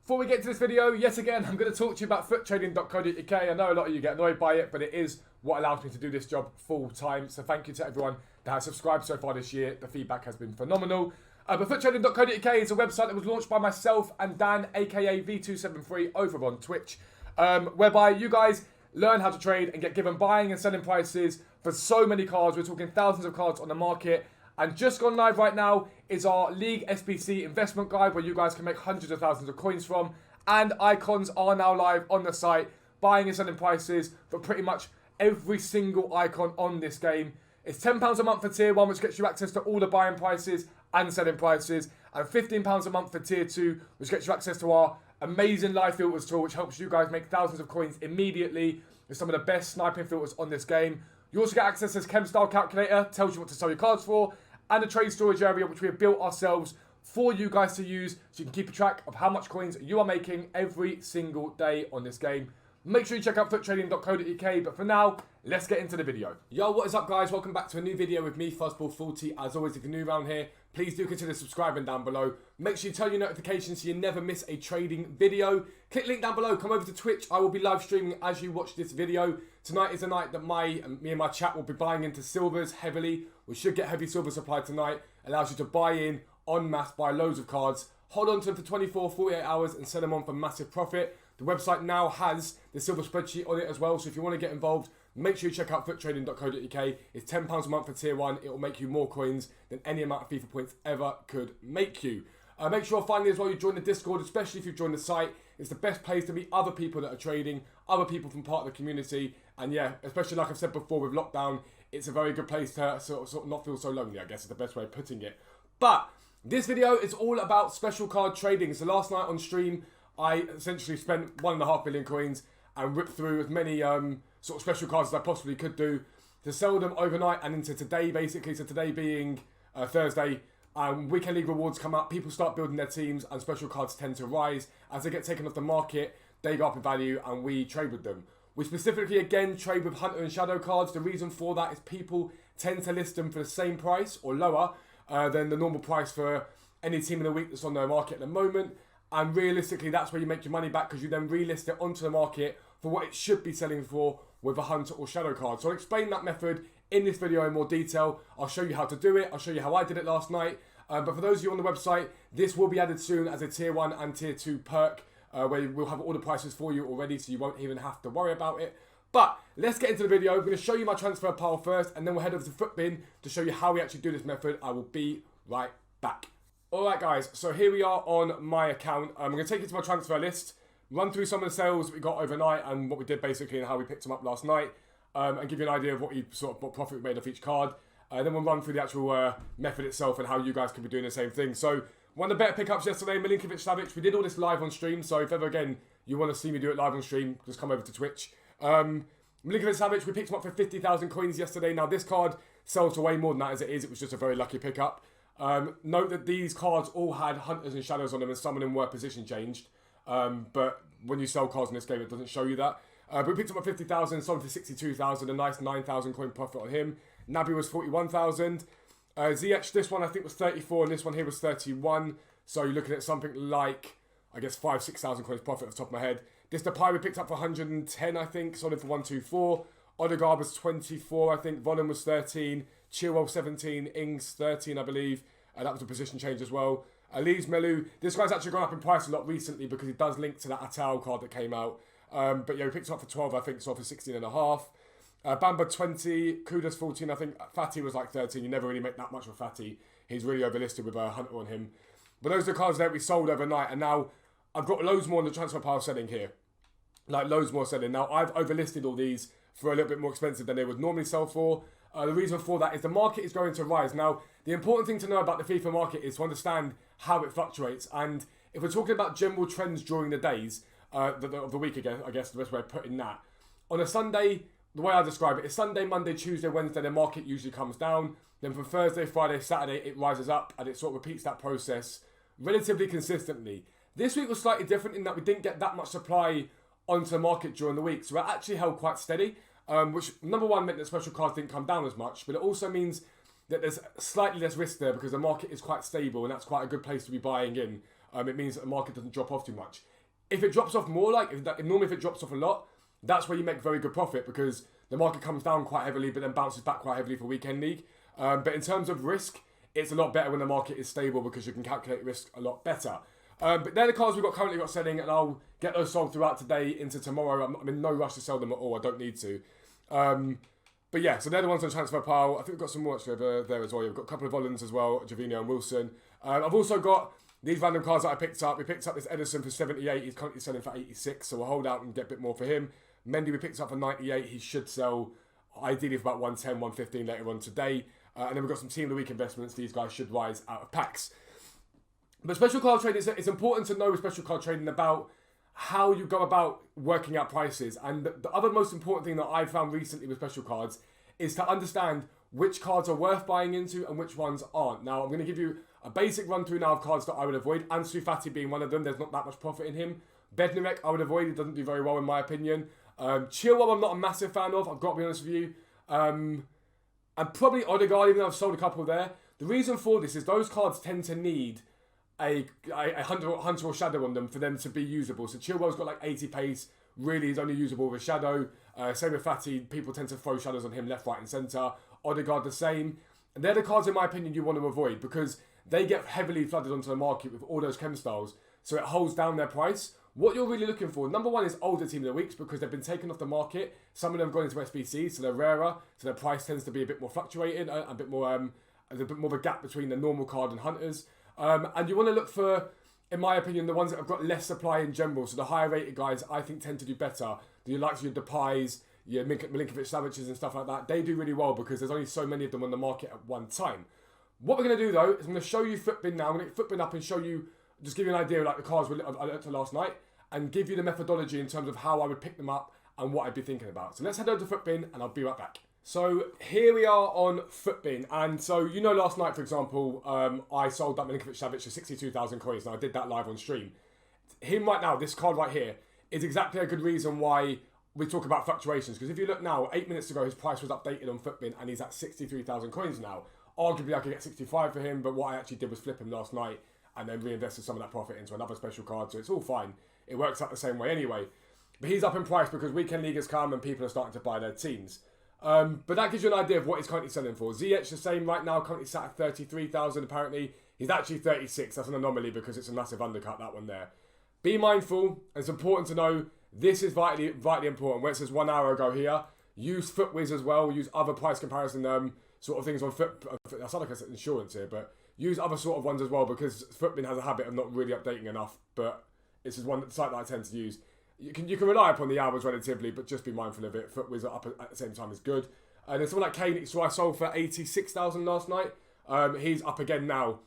Before we get to this video, yet again, I'm going to talk to you about FUTTRADING.co.uk. I know a lot of you get annoyed by it, but it is what allows me to do this job full time. So thank you to everyone that has subscribed so far this year. The feedback has been phenomenal. But FUTTRADING.co.uk is a website that was launched by myself and Dan, aka V273, over on Twitch, whereby you guys learn how to trade and get given buying and selling prices for so many cards. We're talking thousands of cards on the market. And just gone live right now is our League SBC investment guide where you guys can make hundreds of thousands of coins from. And icons are now live on the site, buying and selling prices for pretty much every single icon on this game. It's £10 a month for tier 1, which gets you access to all the buying prices and selling prices. And £15 a month for tier 2, which gets you access to our amazing live filters tool, which helps you guys make thousands of coins immediately with some of the best sniping filters on this game. You also get access to this CHEM style calculator, tells you what to sell your cards for, and a trade storage area which we have built ourselves for you guys to use so you can keep a track of how much coins you are making every single day on this game. Make sure you check out FUTTRADING.co.uk, but for now, let's get into the video. Yo, what is up guys? Welcome back to a new video with me, Fuzzball40. As always, if you're new around here, please do consider subscribing down below. Make sure you turn your notifications so you never miss a trading video. Click link down below, come over to Twitch. I will be live streaming as you watch this video. Tonight is the night that me and my chat will be buying into silvers heavily. We should get heavy silver supply tonight. Allows you to buy in en masse, buy loads of cards, hold on to them for 24, 48 hours and sell them on for massive profit. The website now has the silver spreadsheet on it as well, so if you want to get involved, make sure you check out FUTTRADING.co.uk. It's £10 a month for tier 1. It will make you more coins than any amount of FIFA points ever could make you. Make sure finally as well you join the Discord, especially if you've joined the site. It's the best place to meet other people that are trading, other people from part of the community. And yeah, especially like I've said before with lockdown, it's a very good place to sort of not feel so lonely, I guess is the best way of putting it. But this video is all about special card trading. So last night on stream, I essentially spent 1.5 million coins and ripped through as many sort of special cards as I possibly could do to sell them overnight and into today basically. So today being Thursday, weekend league rewards come up, people start building their teams and special cards tend to rise. As they get taken off the market, they go up in value and we trade with them. We specifically again trade with Hunter and Shadow cards. The reason for that is people tend to list them for the same price or lower than the normal price for any team in the week that's on the market at the moment. And realistically, that's where you make your money back because you then relist it onto the market for what it should be selling for with a Hunter or Shadow card. So I'll explain that method in this video in more detail. I'll show you how to do it. I'll show you how I did it last night. But for those of you on the website, this will be added soon as a tier 1 and tier 2 perk where we'll have all the prices for you already so you won't even have to worry about it. But let's get into the video. I'm going to show you my transfer pile first and then we'll head over to FUTBin to show you how we actually do this method. I will be right back. Alright guys, so here we are on my account. I'm going to take you to my transfer list, run through some of the sales that we got overnight and what we did basically and how we picked them up last night, and give you an idea of what profit we made off each card. Then we'll run through the actual method itself and how you guys can be doing the same thing. So one of the better pickups yesterday, Milinkovic-Savic. We did all this live on stream, so if ever again you want to see me do it live on stream, just come over to Twitch. Milinkovic-Savic, we picked him up for 50,000 coins yesterday. Now this card sells for way more than that as it is. It was just a very lucky pickup. Note that these cards all had Hunters and Shadows on them and some of them were position changed. But when you sell cards in this game, it doesn't show you that. But we picked up 50,000, sold for 62,000, a nice 9,000 coin profit on him. Naby was 41,000. ZH, this one I think was 34 and this one here was 31. So you're looking at something like, I guess 5,000-6,000 coins profit off the top of my head. This Depay we picked up for 110 I think, sold it for 124. Odegaard was 24 I think, Vollen was 13. Chilwell 17, Ings 13 I believe. That was a position change as well. Elise Melu, this guy's actually gone up in price a lot recently because he does link to that Atal card that came out. But yeah, we picked it up for 12 I think, sold for 16.5. Bamba 20, Kudas 14 I think, Fatty was like 13. You never really make that much of Fatty. He's really overlisted with a Hunter on him. But those are the cards that we sold overnight and now I've got loads more on the transfer pile selling here. Like loads more selling. Now I've overlisted all these for a little bit more expensive than they would normally sell for. The reason for that is the market is going to rise. Now, the important thing to know about the FIFA market is to understand how it fluctuates. And if we're talking about general trends during the days of the week, again, I guess the best way of putting that. On a Sunday, the way I describe it is Sunday, Monday, Tuesday, Wednesday, the market usually comes down. Then from Thursday, Friday, Saturday, it rises up and it sort of repeats that process relatively consistently. This week was slightly different in that we didn't get that much supply onto the market during the week. So it actually held quite steady. Which, number one, meant that special cards didn't come down as much, but it also means that there's slightly less risk there because the market is quite stable and that's quite a good place to be buying in It means that the market doesn't drop off too much. If it drops off more, normally if it drops off a lot, that's where you make very good profit because the market comes down quite heavily but then bounces back quite heavily for weekend league. But in terms of risk, it's a lot better when the market is stable because you can calculate risk a lot better. But they're the cards we've currently got selling, and I'll get those sold throughout today into tomorrow. I'm in no rush to sell them at all. I don't need to. But yeah, so they're the ones on transfer pile. I think we've got some more actually over there as well. We've got a couple of Hollands as well, Jovino and Wilson. I've also got these random cards that I picked up. We picked up this Edison for 78. He's currently selling for 86, so we'll hold out and get a bit more for him. Mendy we picked up for 98. He should sell ideally for about 110, 115 later on today. And then we've got some Team of the Week investments. These guys should rise out of packs. But special card trading, it's important to know with special card trading about how you go about working out prices. And the other most important thing that I've found recently with special cards is to understand which cards are worth buying into and which ones aren't. Now, I'm going to give you a basic run through now of cards that I would avoid. Ansu Fati being one of them. There's not that much profit in him. Bednarek, I would avoid. He doesn't do very well in my opinion. Chilwell, I'm not a massive fan of. I've got to be honest with you. And probably Odegaard, even though I've sold a couple there. The reason for this is those cards tend to need a hunter or shadow on them for them to be usable. So Chilwell's got like 80 pace, really is only usable with a shadow. Same with Fati, people tend to throw shadows on him left, right and centre. Odegaard the same. And they're the cards in my opinion you want to avoid because they get heavily flooded onto the market with all those chem styles. So it holds down their price. What you're really looking for, number one is older Team of the Weeks because they've been taken off the market. Some of them have gone into SBC, so they're rarer. So their price tends to be a bit more fluctuated, a bit more, there's a bit more of a gap between the normal card and hunters. And you want to look for, in my opinion, the ones that have got less supply in general. So the higher rated guys, I think, tend to do better. The likes of your Depay's, your Milinkovic-Savic's and stuff like that, they do really well because there's only so many of them on the market at one time. What we're going to do though, is I'm going to show you FUTBIN now. I'm going to get FUTBIN up and show you, just give you an idea of like the cards I looked at last night and give you the methodology in terms of how I would pick them up and what I'd be thinking about. So let's head over to FUTBIN and I'll be right back. So here we are on FUTBIN, and so you know last night, for example, I sold that Milinkovic-Savic for 62,000 coins, and I did that live on stream. Him right now, this card right here, is exactly a good reason why we talk about fluctuations, because if you look now, 8 minutes ago, his price was updated on FUTBIN, and he's at 63,000 coins now. Arguably, I could get 65 for him, but what I actually did was flip him last night, and then reinvested some of that profit into another special card, so it's all fine. It works out the same way anyway. But he's up in price because weekend league has come, and people are starting to buy their teams. But that gives you an idea of what he's currently selling for. ZH the same right now, currently sat at 33,000 apparently. He's actually 36. That's an anomaly because it's a massive undercut, that one there. Be mindful. It's important to know this is vitally important. Where it says 1 hour ago here, use FUTW'S as well. Use other price comparison sort of things on I sound like I said insurance here, but use other sort of ones as well because FUTBIN has a habit of not really updating enough. But this is one site that I tend to use. You can rely upon the hours relatively, but just be mindful of it. FUTW'S are up at the same time is good. And there's someone like Kane, so I sold for 86,000 last night. He's up again now.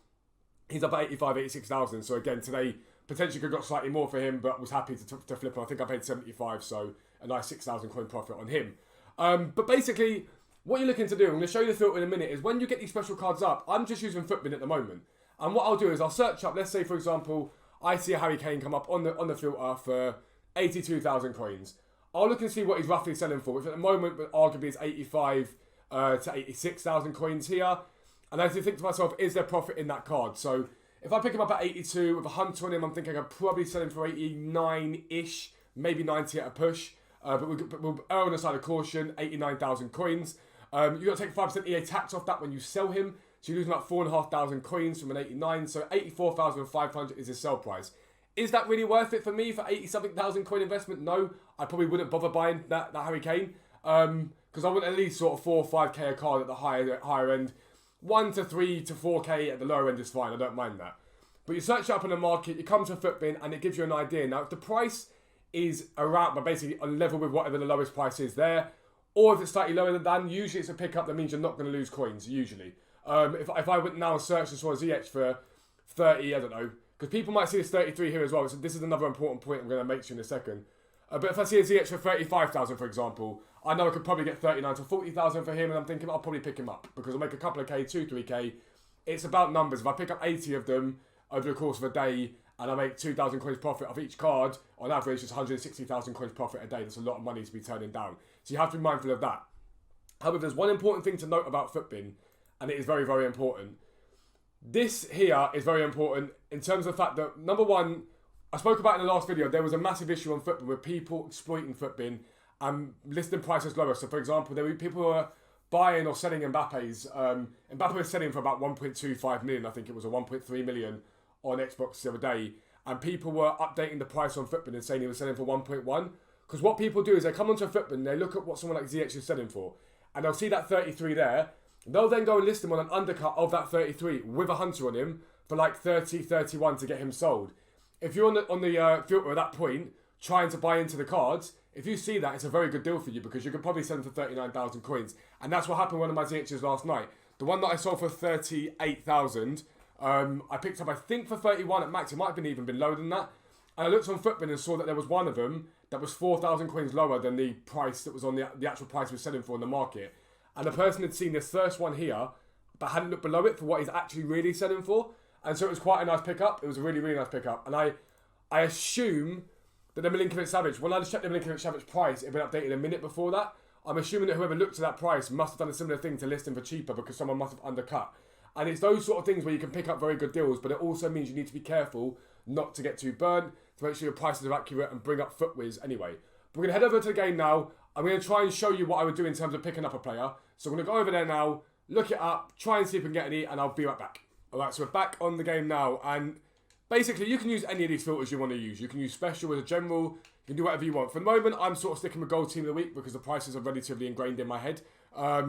He's up at 85, 86,000. So again, today, potentially could have got slightly more for him, but was happy to flip him. I think I paid 75, so a nice 6,000 coin profit on him. But basically, what you're looking to do, I'm going to show you the filter in a minute, is when you get these special cards up, I'm just using FUTBIN at the moment. And what I'll do is I'll search up, let's say, for example, I see a Harry Kane come up on the filter for 82,000 coins. I'll look and see what he's roughly selling for, which at the moment, arguably is 85 to 86,000 coins here. And I have to think to myself, is there profit in that card? So if I pick him up at 82 with a hunter on him, I'm thinking I could probably sell him for 89-ish, maybe 90 at a push. But we'll err on the side of caution, 89,000 coins. You've got to take 5% EA tax off that when you sell him. So you're losing about 4,500 coins from an 89. So 84,500 is his sell price. Is that really worth it for me for 80-something thousand coin investment? No, I probably wouldn't bother buying that Harry Kane. Because I want at least sort of 4 or 5k a card at the higher end. 1 to 3 to 4k at the lower end is fine, I don't mind that. But you search it up in the market, you come to a FUTBIN and it gives you an idea. Now if the price is around, but basically on level with whatever the lowest price is there, or if it's slightly lower than that, usually it's a pickup that means you're not going to lose coins, usually. If I went now and searched this for ZH for 30, I don't know, because people might see this 33 here as well, so this is another important point I'm going to make to you in a second. But if I see a ZH for 35,000, for example, I know I could probably get 39 to 40,000 for him, and I'm thinking I'll probably pick him up, because I'll make a couple of K, 2, 3k. It's about numbers. If I pick up 80 of them over the course of a day, and I make 2,000 coins profit off each card, on average it's 160,000 coins profit a day. That's a lot of money to be turning down. So you have to be mindful of that. However, there's one important thing to note about FUTBIN, and it is very, very important. This here is very important in terms of the fact that, number one, I spoke about in the last video, there was a massive issue on FUTBIN with people exploiting FUTBIN and listing prices lower. So, for example, there were people who were buying or selling Mbappe's. Mbappe was selling for about 1.25 million, I think it was, or 1.3 million on Xbox the other day. And people were updating the price on FUTBIN and saying he was selling for 1.1. Because what people do is they come onto FUTBIN, they look at what someone like ZH is selling for, and they'll see that 33 there. They'll then go and list him on an undercut of that 33 with a hunter on him for like 30, 31 to get him sold. If you're on the filter at that point, trying to buy into the cards, if you see that, it's a very good deal for you because you could probably sell them for 39,000 coins. And that's what happened with one of my ZHs last night. The one that I sold for 38,000, I picked up, I think, for 31 at max. It might have even been lower than that. And I looked on FUTBIN and saw that there was one of them that was 4,000 coins lower than the price that was on the actual price we're selling for in the market. And the person had seen this first one here, but hadn't looked below it for what he's actually really selling for. And so it was quite a nice pickup. It was a really, really nice pickup. And I assume that the Milinkovic Savic, when I just checked the Milinkovic Savic price, it had been updated a minute before that. I'm assuming that whoever looked at that price must have done a similar thing to list him for cheaper because someone must have undercut. And it's those sort of things where you can pick up very good deals, but it also means you need to be careful not to get too burnt, to make sure your prices are accurate and bring up FUTW'S anyway. But we're going to head over to the game now. I'm going to try and show you what I would do in terms of picking up a player. So I'm going to go over there now, look it up, try and see if we can get any, and I'll be right back. Alright, so we're back on the game now, and basically you can use any of these filters you want to use. You can use special as a general, you can do whatever you want. For the moment, I'm sort of sticking with gold team of the week because the prices are relatively ingrained in my head. But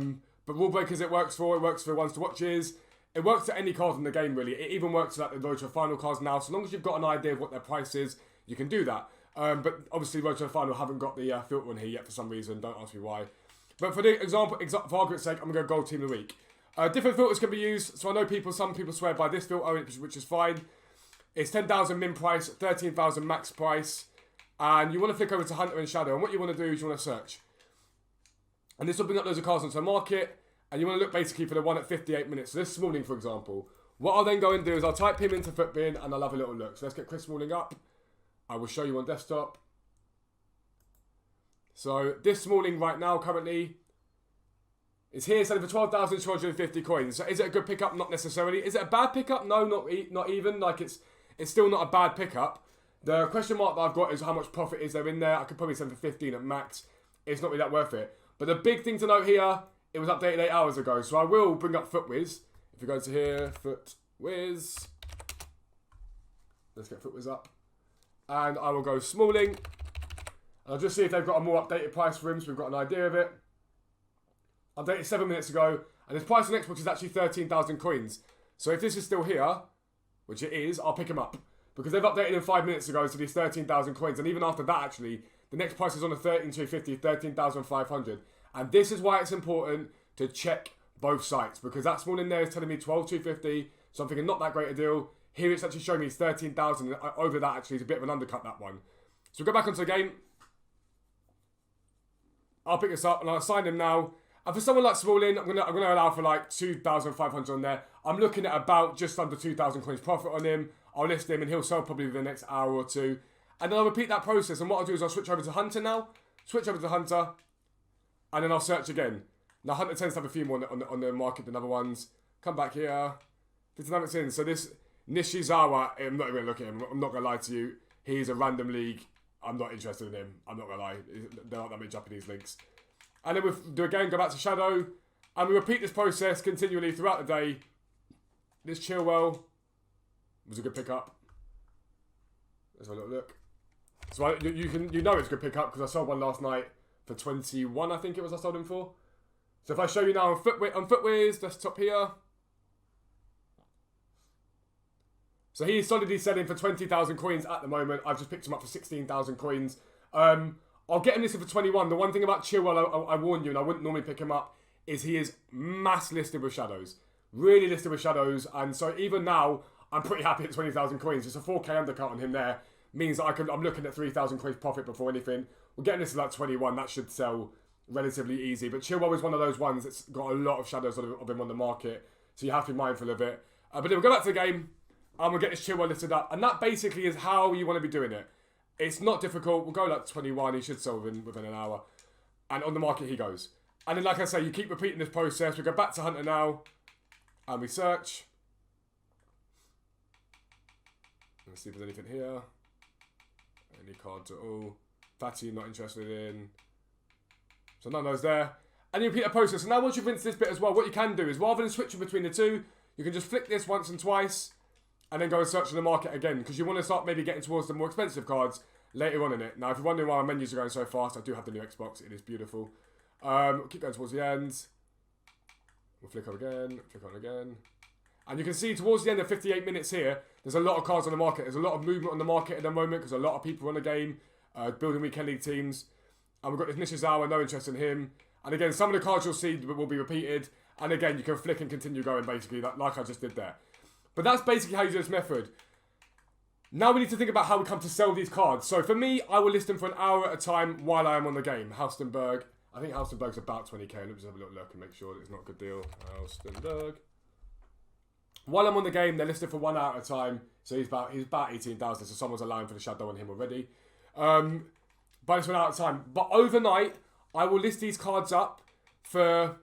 rule breakers it works for ones to watches. It works to any cards in the game, really. It even works to like the Road to the Final cards now. So long as you've got an idea of what their price is, you can do that. But obviously, Road to the Final haven't got the filter on here yet for some reason. Don't ask me why. But for the example, for argument's sake, I'm going to go gold team of the week. Different filters can be used. So I know some people swear by this filter, which is fine. It's 10,000 min price, 13,000 max price. And you want to flick over to Hunter and Shadow. And what you want to do is you want to search. And this will bring up loads of cards onto the market. And you want to look basically for the one at 58 minutes. So this Smalling, for example. What I'll then go and do is I'll type him into FUTBIN and I'll have a little look. So let's get Chris Smalling up. I will show you on desktop. So this Smalling right now currently is here selling for 12,250 coins. So is it a good pickup? Not necessarily. Is it a bad pickup? No, not even. Like it's still not a bad pickup. The question mark that I've got is how much profit is there in there. I could probably sell for 15 at max. It's not really that worth it. But the big thing to note here, it was updated 8 hours ago. So I will bring up FUTW'S. If you go to here, FUTW'S. Let's get FUTW'S up. And I will go Smalling. And I'll just see if they've got a more updated price for him so we've got an idea of it. Updated 7 minutes ago. And his price on Xbox is actually 13,000 coins. So if this is still here, which it is, I'll pick him up. Because they've updated him 5 minutes ago to these 13,000 coins. And even after that, actually, the next price is on the 13,250, 13,500. And this is why it's important to check both sites. Because that small in there is telling me 12,250. So I'm thinking not that great a deal. Here it's actually showing me 13,000. Over that actually is a bit of an undercut, that one. So we'll go back onto the game. I'll pick this up and I'll assign him now. And for someone like Smalling, I'm gonna allow for like 2,500 on there. I'm looking at about just under 2,000 coins profit on him. I'll list him and he'll sell probably within the next hour or two. And then I'll repeat that process. And what I'll do is I'll switch over to Hunter now. Switch over to Hunter. And then I'll search again. Now Hunter tends to have a few more on the market than other ones. Come back here. 59 minutes in. So this Nishizawa, I'm not even going to look at him. I'm not going to lie to you. He's a random league. I'm not interested in him. I'm not going to lie. There aren't that many Japanese links. And then we'll do again, go back to Shadow. And we repeat this process continually throughout the day. This Chilwell was a good pickup. Let's have a little look. So you know it's a good pickup because I sold one last night for 21, I think it was I sold him for. So if I show you now on FUTW'S, desktop here. So he's solidly selling for 20,000 coins at the moment. I've just picked him up for 16,000 coins. I'll get him listed for 21. The one thing about Chilwell, I warned you, and I wouldn't normally pick him up, is he is mass listed with shadows. Really listed with shadows. And so even now, I'm pretty happy at 20,000 coins. It's a 4K undercut on him there. Means that I'm looking at 3,000 coins profit before anything. We're getting this to like 21. That should sell relatively easy. But Chilwell is one of those ones that's got a lot of shadows of him on the market. So you have to be mindful of it. But then we'll go back to the game. And we'll get this Chilwell listed up. And that basically is how you want to be doing it. It's not difficult. We'll go like 21. He should sell within an hour. And on the market he goes. And then like I say, you keep repeating this process. We go back to Hunter now. And we search. Let's see if there's anything here. Any cards at all. Fatty, not interested in. So none of those there. And you repeat the process. So now once you've rinsed this bit as well, what you can do is rather than switching between the two, you can just flick this once and twice and then go and search in the market again, because you want to start maybe getting towards the more expensive cards later on in it. Now, if you're wondering why my menus are going so fast, I do have the new Xbox. It is beautiful. We'll keep going towards the end. We'll flick on again, flick on again. And you can see towards the end of 58 minutes here, there's a lot of cards on the market. There's a lot of movement on the market at the moment because a lot of people are on the game, building weekend league teams. And we've got this Nishizawa, no interest in him. And again, some of the cards you'll see will be repeated. And again, you can flick and continue going, basically, like I just did there. But that's basically how you do this method. Now we need to think about how we come to sell these cards. So for me, I will list them for an hour at a time while I am on the game. Haustenberg. I think Haustenberg's about 20k. Let me just have a little look and make sure that it's not a good deal. Haustenberg. While I'm on the game, they're listed for 1 hour at a time. So he's about 18,000. So someone's allowing for the shadow on him already. But it's 1 hour at a time. But overnight, I will list these cards up for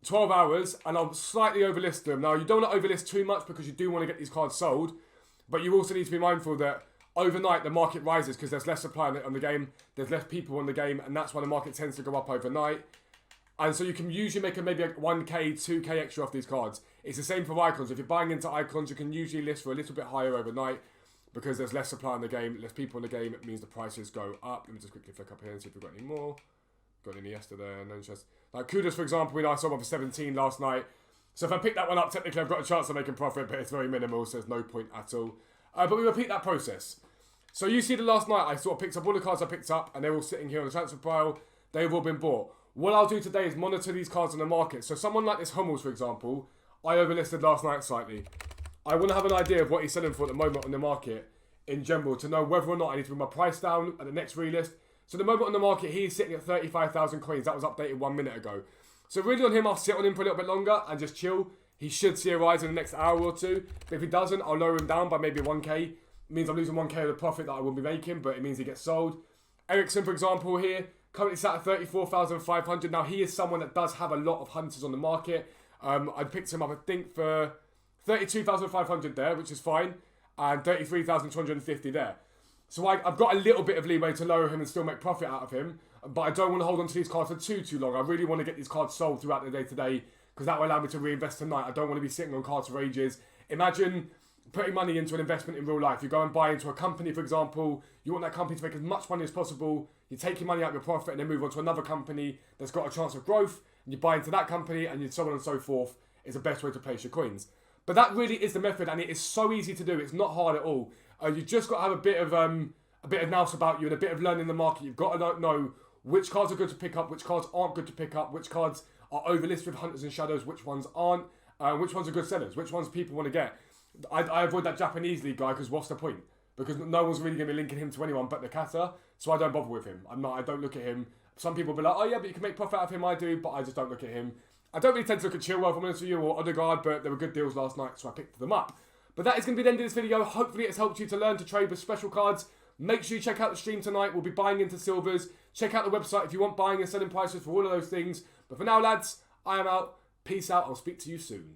12 hours and I'll slightly overlist them. Now, you don't want to overlist too much because you do want to get these cards sold. But you also need to be mindful that overnight the market rises because there's less supply on the game. There's less people on the game. And that's why the market tends to go up overnight. And so you can usually make maybe a 1k, 2k extra off these cards. It's the same for icons. If you're buying into icons, you can usually list for a little bit higher overnight because there's less supply in the game, less people in the game. It means the prices go up. Let me just quickly flick up here and see if we've got any more. Got any yesterday? No interest. Like Kudos, for example, I saw one for 17 last night. So if I pick that one up, technically I've got a chance of making profit, but it's very minimal, so there's no point at all. But we repeat that process. So you see the last night, I sort of picked up all the cards I picked up, and they're all sitting here on the transfer pile. They've all been bought. What I'll do today is monitor these cards on the market. So someone like this Hummels, for example, I overlisted last night slightly. I want to have an idea of what he's selling for at the moment on the market in general to know whether or not I need to bring my price down at the next relist. So the moment on the market, he's sitting at 35,000 coins. That was updated 1 minute ago. So really on him, I'll sit on him for a little bit longer and just chill. He should see a rise in the next hour or two. But if he doesn't, I'll lower him down by maybe 1k. It means I'm losing 1k of the profit that I will be making, but it means he gets sold. Ericsson, for example, here, currently sat at 34,500. Now, he is someone that does have a lot of hunters on the market. I picked him up, I think, for 32,500 there, which is fine. And 33,250 there. So I've got a little bit of leeway to lower him and still make profit out of him. But I don't want to hold on to these cards for too long. I really want to get these cards sold throughout the day today because that will allow me to reinvest tonight. I don't want to be sitting on cards for ages. Imagine putting money into an investment in real life. You go and buy into a company, for example. You want that company to make as much money as possible. You take your money out of your profit and then move on to another company that's got a chance of growth. And you buy into that company and so on and so forth is the best way to place your coins. But that really is the method and it is so easy to do. It's not hard at all. You just got to have a bit of nous about you and a bit of learning the market. You've got to know which cards are good to pick up, which cards aren't good to pick up, which cards are overlisted with hunters and shadows, which ones aren't, which ones are good sellers, which ones people want to get. I avoid that Japanese league guy because what's the point? Because no one's really going to be linking him to anyone but the Kata, so I don't bother with him. I don't look at him. Some people will be like, oh yeah, but you can make profit out of him. I do, but I just don't look at him. I don't really tend to look at Chilwell, if I'm honest with you, or Odegaard, but there were good deals last night, so I picked them up. But that is going to be the end of this video. Hopefully it's helped you to learn to trade with special cards. Make sure you check out the stream tonight. We'll be buying into silvers. Check out the website if you want buying and selling prices for all of those things. But for now, lads, I am out. Peace out. I'll speak to you soon.